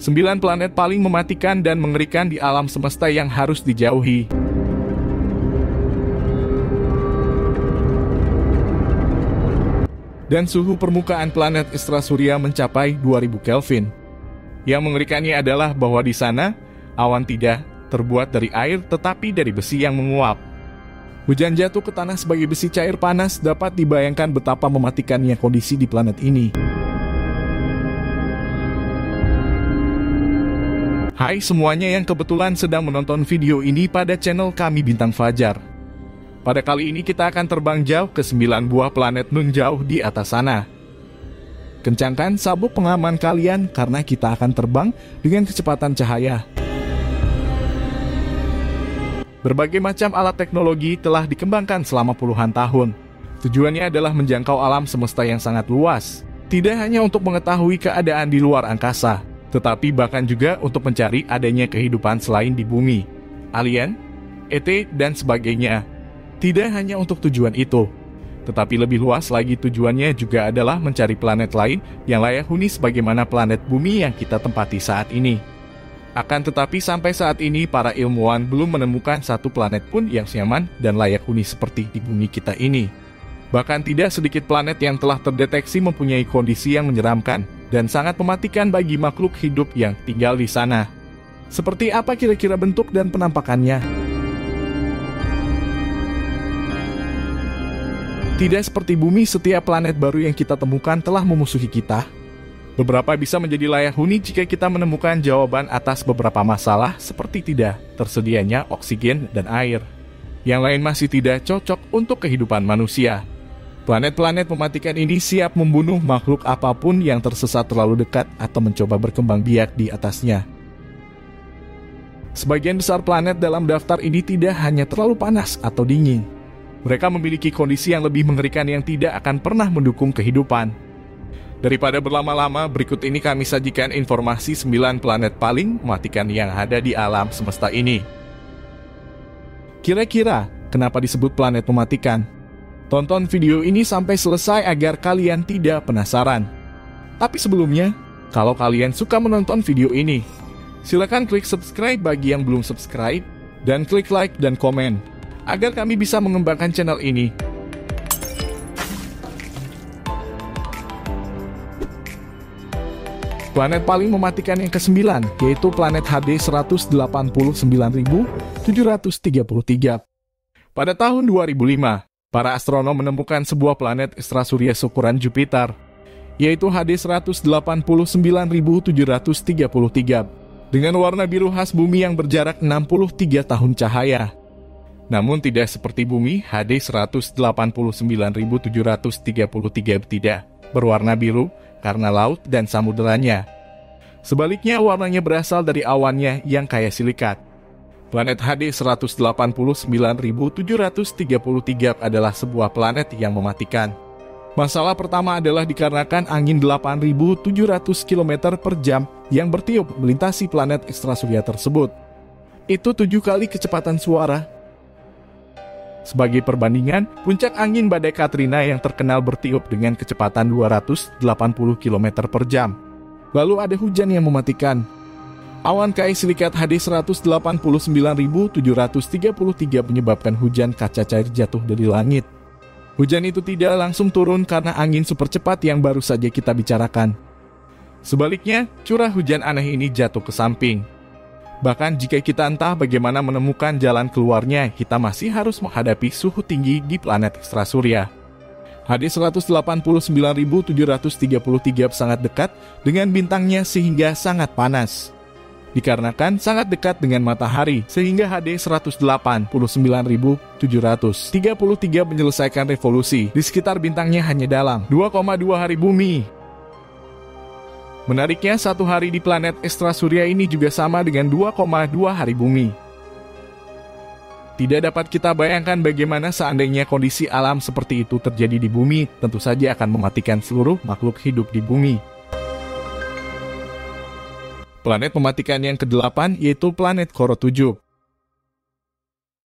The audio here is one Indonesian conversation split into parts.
9 planet paling mematikan dan mengerikan di alam semesta yang harus dijauhi. Dan suhu permukaan planet Extrasurya mencapai 2000 Kelvin. Yang mengerikannya adalah bahwa di sana, awan tidak terbuat dari air tetapi dari besi yang menguap. Hujan jatuh ke tanah sebagai besi cair panas dapat dibayangkan betapa mematikannya kondisi di planet ini. Hai semuanya yang kebetulan sedang menonton video ini pada channel kami Bintang Fajar. Pada kali ini kita akan terbang jauh ke 9 buah planet nun jauh di atas sana. Kencangkan sabuk pengaman kalian karena kita akan terbang dengan kecepatan cahaya. Berbagai macam alat teknologi telah dikembangkan selama puluhan tahun. Tujuannya adalah menjangkau alam semesta yang sangat luas. Tidak hanya untuk mengetahui keadaan di luar angkasa, tetapi bahkan juga untuk mencari adanya kehidupan selain di bumi, alien, ET, dan sebagainya. Tidak hanya untuk tujuan itu, tetapi lebih luas lagi tujuannya juga adalah mencari planet lain yang layak huni sebagaimana planet bumi yang kita tempati saat ini. Akan tetapi sampai saat ini para ilmuwan belum menemukan satu planet pun yang nyaman dan layak huni seperti di bumi kita ini. Bahkan tidak sedikit planet yang telah terdeteksi mempunyai kondisi yang menyeramkan dan sangat mematikan bagi makhluk hidup yang tinggal di sana. Seperti apa kira-kira bentuk dan penampakannya? Tidak seperti bumi, setiap planet baru yang kita temukan telah memusuhi kita. Beberapa bisa menjadi layak huni jika kita menemukan jawaban atas beberapa masalah seperti tidak tersedianya oksigen dan air. Yang lain masih tidak cocok untuk kehidupan manusia. Planet-planet mematikan ini siap membunuh makhluk apapun yang tersesat terlalu dekat atau mencoba berkembang biak di atasnya. Sebagian besar planet dalam daftar ini tidak hanya terlalu panas atau dingin. Mereka memiliki kondisi yang lebih mengerikan yang tidak akan pernah mendukung kehidupan. Daripada berlama-lama, berikut ini kami sajikan informasi 9 planet paling mematikan yang ada di alam semesta ini. Kira-kira, kenapa disebut planet mematikan? Tonton video ini sampai selesai agar kalian tidak penasaran. Tapi sebelumnya, kalau kalian suka menonton video ini, silakan klik subscribe bagi yang belum subscribe, dan klik like dan komen, agar kami bisa mengembangkan channel ini. Planet paling mematikan yang ke-9, yaitu planet HD 189.733. Pada tahun 2005, para astronom menemukan sebuah planet Extrasurya seukuran Jupiter, yaitu HD 189.733, dengan warna biru khas bumi yang berjarak 63 tahun cahaya. Namun tidak seperti bumi, HD 189.733 tidak berwarna biru karena laut dan samuderanya. Sebaliknya warnanya berasal dari awannya yang kaya silikat. Planet HD 189.733 adalah sebuah planet yang mematikan. Masalah pertama adalah dikarenakan angin 8.700 km per jam yang bertiup melintasi planet Extrasurya tersebut. Itu 7 kali kecepatan suara. Sebagai perbandingan, puncak angin badai Katrina yang terkenal bertiup dengan kecepatan 280 km per jam. Lalu ada hujan yang mematikan. Awan kaya silikat HD 189.733 menyebabkan hujan kaca cair jatuh dari langit. Hujan itu tidak langsung turun karena angin super cepat yang baru saja kita bicarakan. Sebaliknya, curah hujan aneh ini jatuh ke samping. Bahkan jika kita entah bagaimana menemukan jalan keluarnya, kita masih harus menghadapi suhu tinggi di planet Extrasurya. HD 189.733 sangat dekat dengan bintangnya sehingga sangat panas. Dikarenakan sangat dekat dengan matahari, sehingga HD 189.733 menyelesaikan revolusi di sekitar bintangnya hanya dalam 2,2 hari bumi. Menariknya, satu hari di planet Extrasurya ini juga sama dengan 2,2 hari bumi. Tidak dapat kita bayangkan bagaimana seandainya kondisi alam seperti itu terjadi di bumi, tentu saja akan mematikan seluruh makhluk hidup di bumi. Planet mematikan yang ke-8 yaitu planet Koro 7.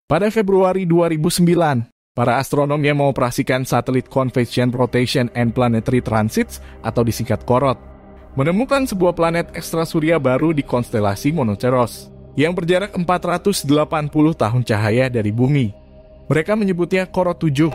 Pada Februari 2009, para astronom yang mengoperasikan satelit Convection Rotation and Planetary Transits atau disingkat KOROT menemukan sebuah planet ekstrasurya baru di konstelasi Monoceros yang berjarak 480 tahun cahaya dari bumi. Mereka menyebutnya Koro 7.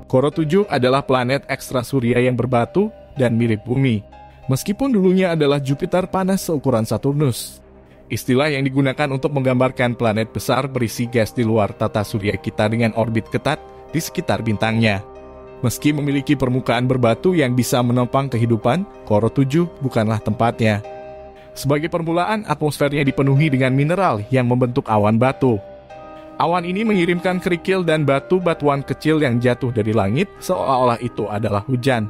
Koro 7 adalah planet ekstrasurya yang berbatu dan mirip bumi, meskipun dulunya adalah Jupiter panas seukuran Saturnus. Istilah yang digunakan untuk menggambarkan planet besar berisi gas di luar tata surya kita dengan orbit ketat di sekitar bintangnya. Meski memiliki permukaan berbatu yang bisa menopang kehidupan, Koro 7 bukanlah tempatnya. Sebagai permulaan, atmosfernya dipenuhi dengan mineral yang membentuk awan batu. Awan ini mengirimkan kerikil dan batu-batuan kecil yang jatuh dari langit seolah-olah itu adalah hujan.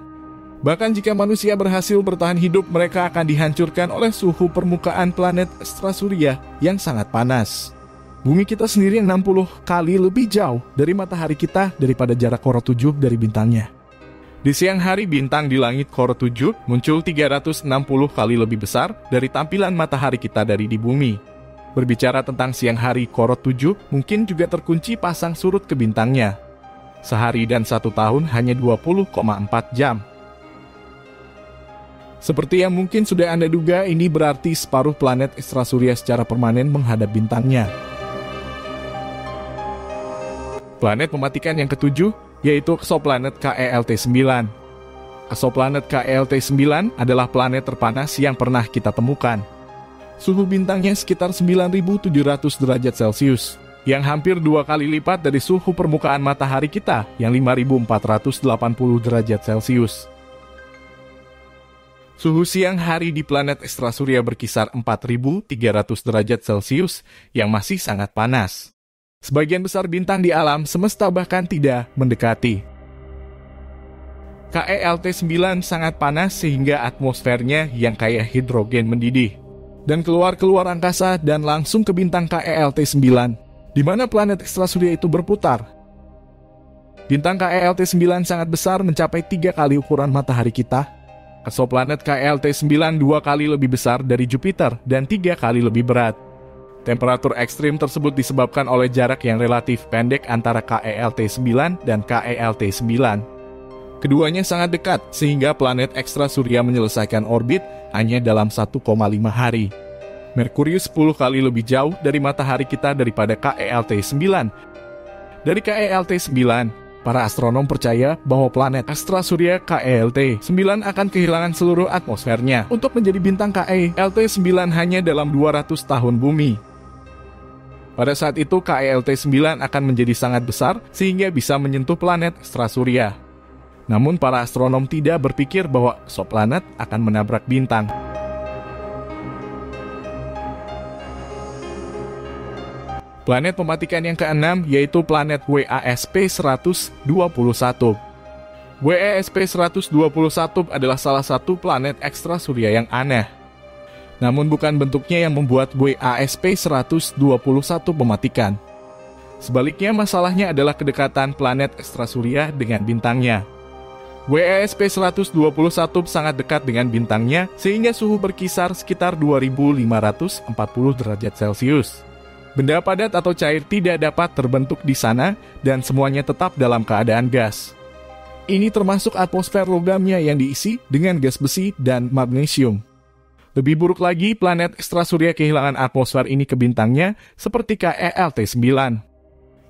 Bahkan jika manusia berhasil bertahan hidup, mereka akan dihancurkan oleh suhu permukaan planet ekstrasurya yang sangat panas. Bumi kita sendiri 60 kali lebih jauh dari matahari kita daripada jarak Koro 7 dari bintangnya. Di siang hari, bintang di langit Koro 7 muncul 360 kali lebih besar dari tampilan matahari kita dari di bumi. Berbicara tentang siang hari Koro 7, mungkin juga terkunci pasang surut ke bintangnya. Sehari dan 1 tahun hanya 20,4 jam. Seperti yang mungkin sudah Anda duga, ini berarti separuh planet ekstrasurya secara permanen menghadap bintangnya. Planet mematikan yang ketujuh, yaitu eksoplanet KELT-9. Eksoplanet KELT-9 adalah planet terpanas yang pernah kita temukan. Suhu bintangnya sekitar 9.700 derajat Celcius, yang hampir 2 kali lipat dari suhu permukaan matahari kita yang 5.480 derajat Celcius. Suhu siang hari di planet ekstrasurya berkisar 4.300 derajat Celcius yang masih sangat panas. Sebagian besar bintang di alam semesta bahkan tidak mendekati. KELT-9 sangat panas sehingga atmosfernya yang kaya hidrogen mendidih dan keluar angkasa dan langsung ke bintang KELT-9, di mana planet ekstrasurya itu berputar. Bintang KELT-9 sangat besar, mencapai 3 kali ukuran matahari kita. Eksoplanet KELT-9 2 kali lebih besar dari Jupiter dan 3 kali lebih berat. Temperatur ekstrim tersebut disebabkan oleh jarak yang relatif pendek antara KELT-9 dan KELT-9. Keduanya sangat dekat, sehingga planet ekstrasurya menyelesaikan orbit hanya dalam 1,5 hari. Merkurius 10 kali lebih jauh dari matahari kita daripada KELT-9. Dari KELT-9, para astronom percaya bahwa planet ekstrasurya KELT-9 akan kehilangan seluruh atmosfernya untuk menjadi bintang KELT-9 hanya dalam 200 tahun bumi. Pada saat itu, KELT-9 akan menjadi sangat besar sehingga bisa menyentuh planet ekstrasurya. Namun para astronom tidak berpikir bahwa eksoplanet akan menabrak bintang. Planet mematikan yang keenam yaitu planet WASP-121. WASP-121 adalah salah satu planet ekstrasurya yang aneh. Namun bukan bentuknya yang membuat WASP-121 mematikan. Sebaliknya, masalahnya adalah kedekatan planet ekstrasurya dengan bintangnya. WASP-121 sangat dekat dengan bintangnya sehingga suhu berkisar sekitar 2540 derajat Celcius. Benda padat atau cair tidak dapat terbentuk di sana dan semuanya tetap dalam keadaan gas. Ini termasuk atmosfer logamnya yang diisi dengan gas besi dan magnesium. Lebih buruk lagi, planet ekstrasurya kehilangan atmosfer ini ke bintangnya seperti KELT-9.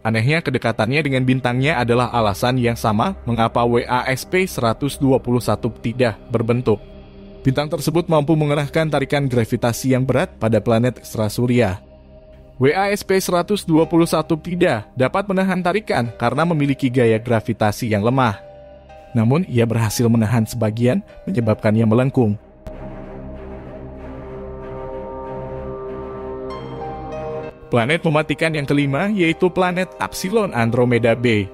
Anehnya, kedekatannya dengan bintangnya adalah alasan yang sama mengapa WASP-121 tidak berbentuk. Bintang tersebut mampu mengerahkan tarikan gravitasi yang berat pada planet ekstrasurya. WASP-121 tidak dapat menahan tarikan karena memiliki gaya gravitasi yang lemah. Namun, ia berhasil menahan sebagian, menyebabkannya melengkung. Planet mematikan yang kelima yaitu planet Upsilon Andromeda B.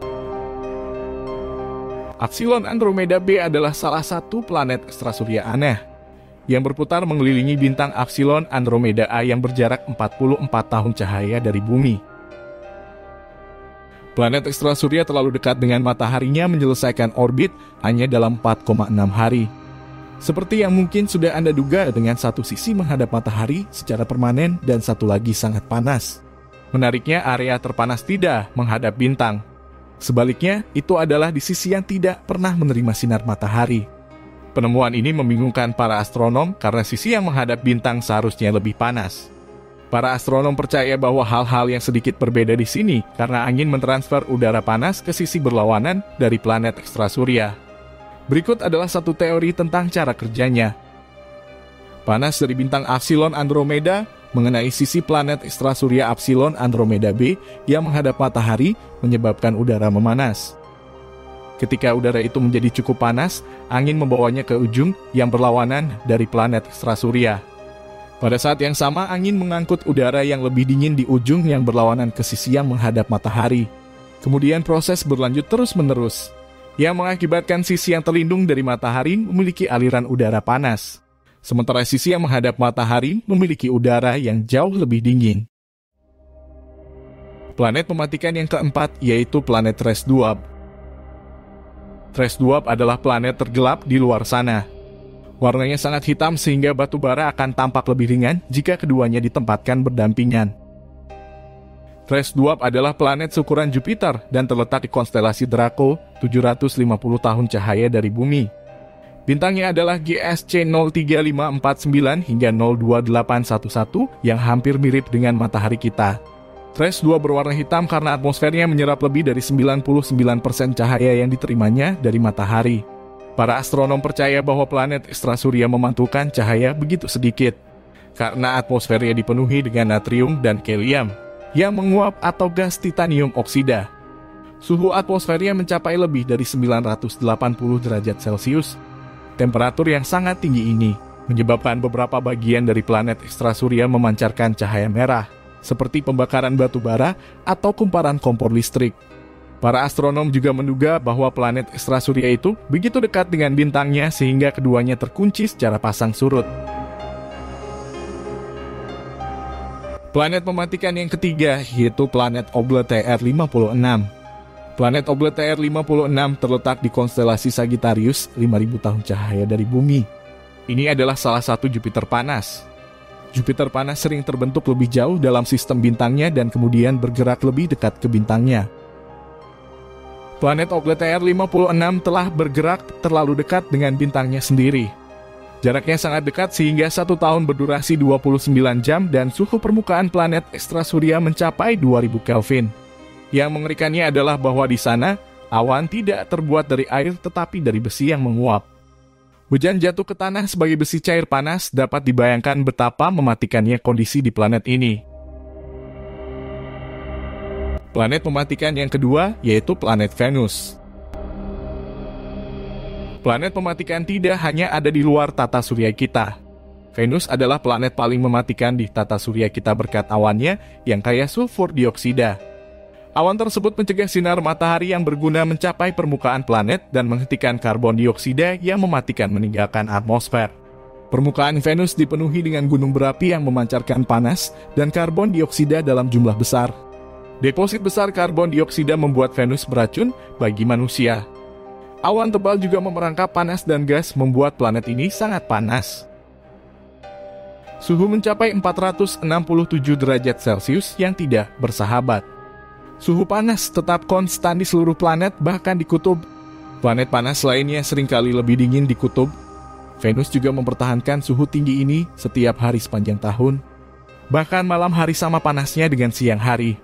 Upsilon Andromeda B adalah salah satu planet ekstrasurya aneh yang berputar mengelilingi bintang Upsilon Andromeda A yang berjarak 44 tahun cahaya dari bumi. Planet ekstrasurya terlalu dekat dengan mataharinya menyelesaikan orbit hanya dalam 4,6 hari. Seperti yang mungkin sudah Anda duga, dengan satu sisi menghadap matahari secara permanen dan satu lagi sangat panas. Menariknya, area terpanas tidak menghadap bintang. Sebaliknya, itu adalah di sisi yang tidak pernah menerima sinar matahari. Penemuan ini membingungkan para astronom karena sisi yang menghadap bintang seharusnya lebih panas. Para astronom percaya bahwa hal-hal yang sedikit berbeda di sini karena angin mentransfer udara panas ke sisi berlawanan dari planet ekstrasurya. Berikut adalah satu teori tentang cara kerjanya. Panas dari bintang Epsilon Andromeda mengenai sisi planet ekstrasurya Epsilon Andromeda B yang menghadap matahari menyebabkan udara memanas. Ketika udara itu menjadi cukup panas, angin membawanya ke ujung yang berlawanan dari planet ekstrasurya. Pada saat yang sama, angin mengangkut udara yang lebih dingin di ujung yang berlawanan ke sisi yang menghadap matahari. Kemudian proses berlanjut terus-menerus, yang mengakibatkan sisi yang terlindung dari matahari memiliki aliran udara panas. Sementara sisi yang menghadap matahari memiliki udara yang jauh lebih dingin. Planet mematikan yang keempat yaitu planet Trace Dwarf. Trace Dwarf adalah planet tergelap di luar sana. Warnanya sangat hitam sehingga batu bara akan tampak lebih ringan jika keduanya ditempatkan berdampingan. Trace Dwarf adalah planet seukuran Jupiter dan terletak di konstelasi Draco, 750 tahun cahaya dari bumi. Bintangnya adalah GSC 03549 hingga 02811 yang hampir mirip dengan matahari kita. Trace Dwarf berwarna hitam karena atmosfernya menyerap lebih dari 99% cahaya yang diterimanya dari matahari. Para astronom percaya bahwa planet ekstrasurya memantulkan cahaya begitu sedikit, karena atmosfernya dipenuhi dengan natrium dan helium yang menguap atau gas titanium oksida. Suhu atmosfernya mencapai lebih dari 980 derajat Celcius. Temperatur yang sangat tinggi ini menyebabkan beberapa bagian dari planet ekstrasurya memancarkan cahaya merah, seperti pembakaran batu bara atau kumparan kompor listrik. Para astronom juga menduga bahwa planet ekstrasurya itu begitu dekat dengan bintangnya sehingga keduanya terkunci secara pasang surut. Planet mematikan yang ketiga yaitu planet Oble TR56. Planet Oble TR56 terletak di konstelasi Sagittarius, 5.000 tahun cahaya dari bumi. Ini adalah salah satu Jupiter panas. Jupiter panas sering terbentuk lebih jauh dalam sistem bintangnya dan kemudian bergerak lebih dekat ke bintangnya. Planet Oble TR56 telah bergerak terlalu dekat dengan bintangnya sendiri. Jaraknya sangat dekat sehingga 1 tahun berdurasi 29 jam dan suhu permukaan planet ekstrasurya mencapai 2000 Kelvin. Yang mengerikannya adalah bahwa di sana, awan tidak terbuat dari air tetapi dari besi yang menguap. Hujan jatuh ke tanah sebagai besi cair panas dapat dibayangkan betapa mematikannya kondisi di planet ini. Planet mematikan yang kedua yaitu planet Venus. Planet mematikan tidak hanya ada di luar tata surya kita. Venus adalah planet paling mematikan di tata surya kita berkat awannya yang kaya sulfur dioksida. Awan tersebut mencegah sinar matahari yang berguna mencapai permukaan planet dan menghentikan karbon dioksida yang mematikan meninggalkan atmosfer. Permukaan Venus dipenuhi dengan gunung berapi yang memancarkan panas dan karbon dioksida dalam jumlah besar. Deposit besar karbon dioksida membuat Venus beracun bagi manusia. Awan tebal juga memerangkap panas dan gas membuat planet ini sangat panas. Suhu mencapai 467 derajat Celcius yang tidak bersahabat. Suhu panas tetap konstan di seluruh planet, bahkan di kutub. Planet panas lainnya seringkali lebih dingin di kutub. Venus juga mempertahankan suhu tinggi ini setiap hari sepanjang tahun. Bahkan malam hari sama panasnya dengan siang hari.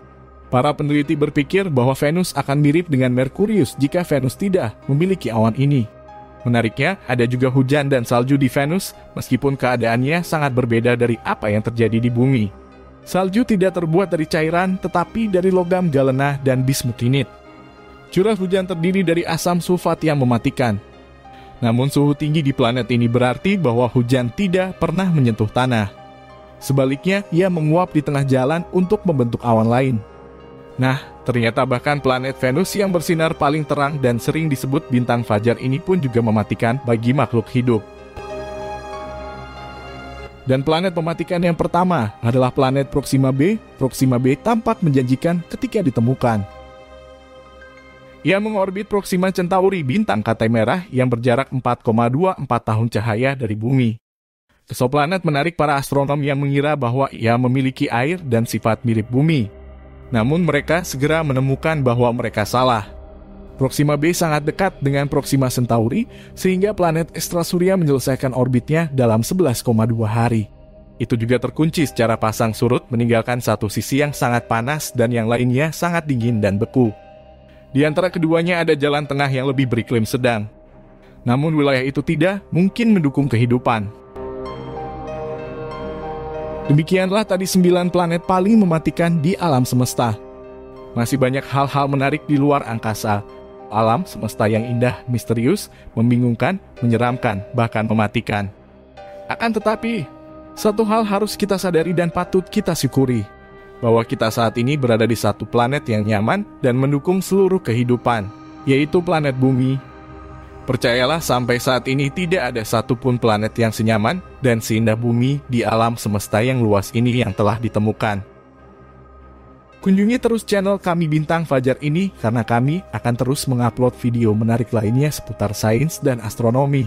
Para peneliti berpikir bahwa Venus akan mirip dengan Merkurius jika Venus tidak memiliki awan ini. Menariknya, ada juga hujan dan salju di Venus, meskipun keadaannya sangat berbeda dari apa yang terjadi di bumi. Salju tidak terbuat dari cairan, tetapi dari logam galena dan bismutinit. Curah hujan terdiri dari asam sulfat yang mematikan. Namun suhu tinggi di planet ini berarti bahwa hujan tidak pernah menyentuh tanah. Sebaliknya, ia menguap di tengah jalan untuk membentuk awan lain. Nah, ternyata bahkan planet Venus yang bersinar paling terang dan sering disebut bintang fajar ini pun juga mematikan bagi makhluk hidup. Dan planet mematikan yang pertama adalah planet Proxima B. Proxima B tampak menjanjikan ketika ditemukan. Ia mengorbit Proxima Centauri, bintang katai merah yang berjarak 4,24 tahun cahaya dari bumi. Eksoplanet menarik para astronom yang mengira bahwa ia memiliki air dan sifat mirip bumi. Namun mereka segera menemukan bahwa mereka salah. Proxima B sangat dekat dengan Proxima Centauri, sehingga planet ekstrasurya menyelesaikan orbitnya dalam 11,2 hari. Itu juga terkunci secara pasang surut, meninggalkan satu sisi yang sangat panas dan yang lainnya sangat dingin dan beku. Di antara keduanya ada jalan tengah yang lebih beriklim sedang. Namun wilayah itu tidak mungkin mendukung kehidupan. Demikianlah tadi 9 planet paling mematikan di alam semesta. Masih banyak hal-hal menarik di luar angkasa. Alam semesta yang indah, misterius, membingungkan, menyeramkan, bahkan mematikan. Akan tetapi, satu hal harus kita sadari dan patut kita syukuri, bahwa kita saat ini berada di satu planet yang nyaman dan mendukung seluruh kehidupan, yaitu planet Bumi. Percayalah, sampai saat ini tidak ada satupun planet yang senyaman dan seindah Bumi di alam semesta yang luas ini yang telah ditemukan. Kunjungi terus channel kami Bintang Fajar ini, karena kami akan terus mengupload video menarik lainnya seputar sains dan astronomi.